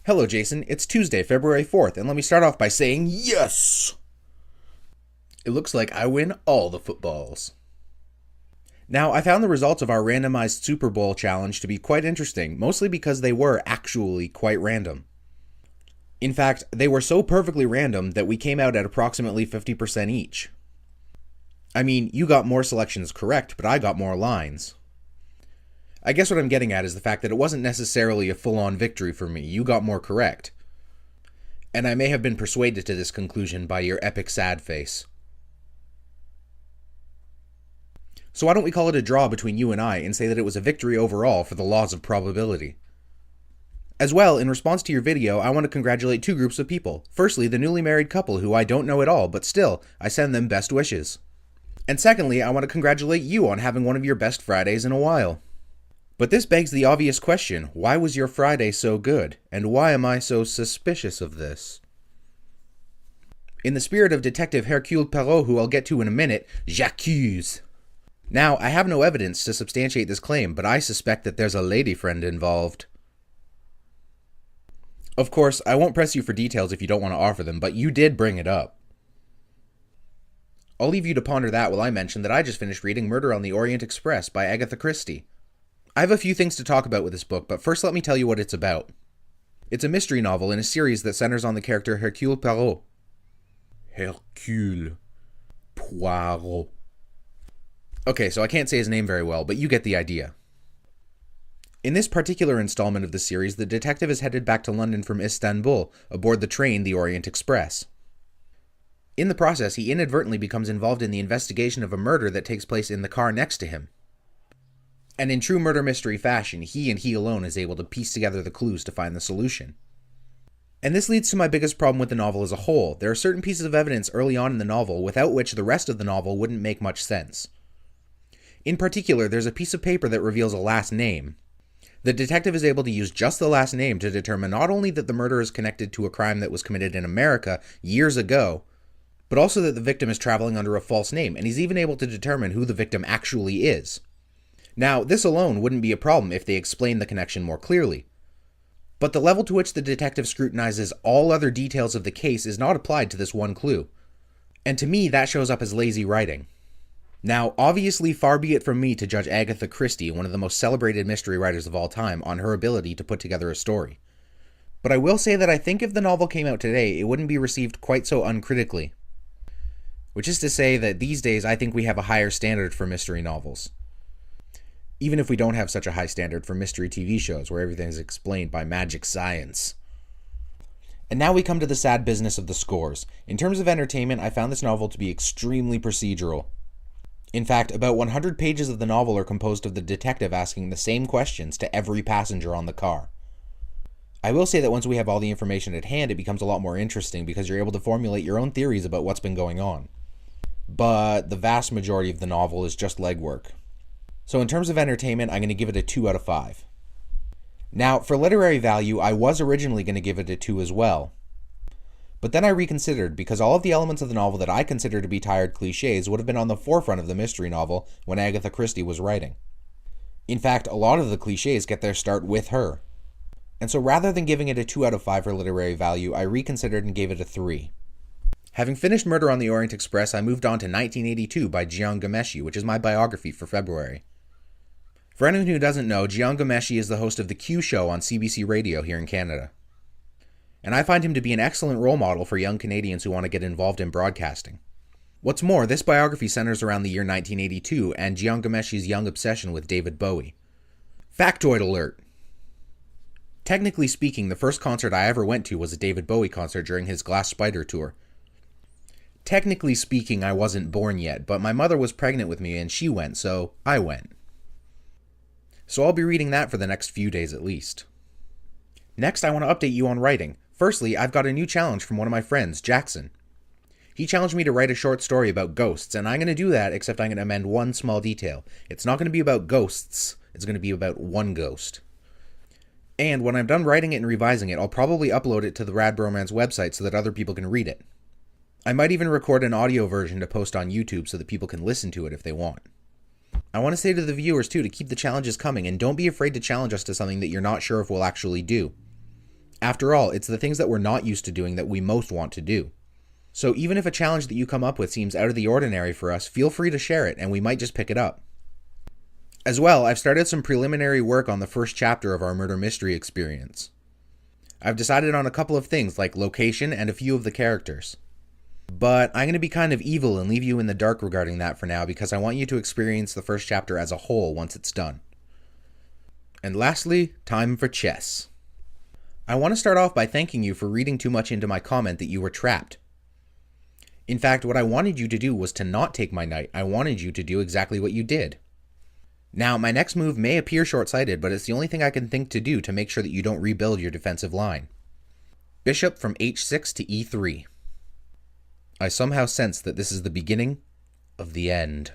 Hello, Jason. It's Tuesday, February 4th, and let me start off by saying yes! It looks like I win all the footballs. Now, I found the results of our randomized Super Bowl challenge to be quite interesting, mostly because they were actually quite random. In fact, they were so perfectly random that we came out at approximately 50% each. I mean, you got more selections correct, but I got more lines. I guess what I'm getting at is the fact that it wasn't necessarily a full-on victory for me. You got more correct. And I may have been persuaded to this conclusion by your epic sad face. So why don't we call it a draw between you and I and say that it was a victory overall for the laws of probability. As well, in response to your video, I want to congratulate two groups of people. Firstly, the newly married couple who I don't know at all, but still, I send them best wishes. And secondly, I want to congratulate you on having one of your best Fridays in a while. But this begs the obvious question, why was your Friday so good? And why am I so suspicious of this? In the spirit of Detective Hercule Poirot, who I'll get to in a minute, j'accuse. Now, I have no evidence to substantiate this claim, but I suspect that there's a lady friend involved. Of course, I won't press you for details if you don't want to offer them, but you did bring it up. I'll leave you to ponder that while I mention that I just finished reading Murder on the Orient Express by Agatha Christie. I have a few things to talk about with this book, but first let me tell you what it's about. It's a mystery novel in a series that centers on the character Hercule Poirot. Hercule Poirot. Okay, so I can't say his name very well, but you get the idea. In this particular installment of the series, the detective is headed back to London from Istanbul aboard the train the Orient Express. In the process, he inadvertently becomes involved in the investigation of a murder that takes place in the car next to him. And in true murder mystery fashion, he and he alone is able to piece together the clues to find the solution. And this leads to my biggest problem with the novel as a whole. There are certain pieces of evidence early on in the novel without which the rest of the novel wouldn't make much sense. In particular, there's a piece of paper that reveals a last name. The detective is able to use just the last name to determine not only that the murder is connected to a crime that was committed in America years ago, but also that the victim is traveling under a false name, and he's even able to determine who the victim actually is. Now, this alone wouldn't be a problem if they explained the connection more clearly. But the level to which the detective scrutinizes all other details of the case is not applied to this one clue. And to me, that shows up as lazy writing. Now, obviously, far be it from me to judge Agatha Christie, one of the most celebrated mystery writers of all time, on her ability to put together a story. But I will say that I think if the novel came out today, it wouldn't be received quite so uncritically. Which is to say that these days I think we have a higher standard for mystery novels. Even if we don't have such a high standard for mystery TV shows where everything is explained by magic science. And now we come to the sad business of the scores. In terms of entertainment, I found this novel to be extremely procedural. In fact, about 100 pages of the novel are composed of the detective asking the same questions to every passenger on the car. I will say that once we have all the information at hand, it becomes a lot more interesting because you're able to formulate your own theories about what's been going on. But the vast majority of the novel is just legwork. So in terms of entertainment, I'm going to give it a 2 out of 5. Now, for literary value, I was originally going to give it a 2 as well. But then I reconsidered because all of the elements of the novel that I consider to be tired cliches would have been on the forefront of the mystery novel when Agatha Christie was writing. In fact, a lot of the cliches get their start with her. And so rather than giving it a 2 out of 5 for literary value, I reconsidered and gave it a 3. Having finished Murder on the Orient Express, I moved on to 1982 by Jian Ghomeshi, which is my biography for February. For anyone who doesn't know, Jian Ghomeshi is the host of the Q Show on CBC Radio here in Canada. And I find him to be an excellent role model for young Canadians who want to get involved in broadcasting. What's more, this biography centers around the year 1982 and Jian Ghomeshi's young obsession with David Bowie. Factoid alert! Technically speaking, the first concert I ever went to was a David Bowie concert during his Glass Spider tour. Technically speaking, I wasn't born yet, but my mother was pregnant with me and she went, so I went. So I'll be reading that for the next few days at least. Next, I want to update you on writing. Firstly, I've got a new challenge from one of my friends, Jackson. He challenged me to write a short story about ghosts, and I'm going to do that, except I'm going to amend one small detail. It's not going to be about ghosts, it's going to be about one ghost. And when I'm done writing it and revising it, I'll probably upload it to the Rad Bromance website so that other people can read it. I might even record an audio version to post on YouTube so that people can listen to it if they want. I want to say to the viewers too to keep the challenges coming, and don't be afraid to challenge us to something that you're not sure if we'll actually do. After all, it's the things that we're not used to doing that we most want to do. So even if a challenge that you come up with seems out of the ordinary for us, feel free to share it and we might just pick it up. As well, I've started some preliminary work on the first chapter of our murder mystery experience. I've decided on a couple of things like location and a few of the characters. But I'm going to be kind of evil and leave you in the dark regarding that for now because I want you to experience the first chapter as a whole once it's done. And lastly, time for chess. I want to start off by thanking you for reading too much into my comment that you were trapped. In fact, what I wanted you to do was to not take my knight. I wanted you to do exactly what you did. Now, my next move may appear short-sighted, but it's the only thing I can think to do to make sure that you don't rebuild your defensive line. Bishop from h6 to e3. I somehow sense that this is the beginning of the end.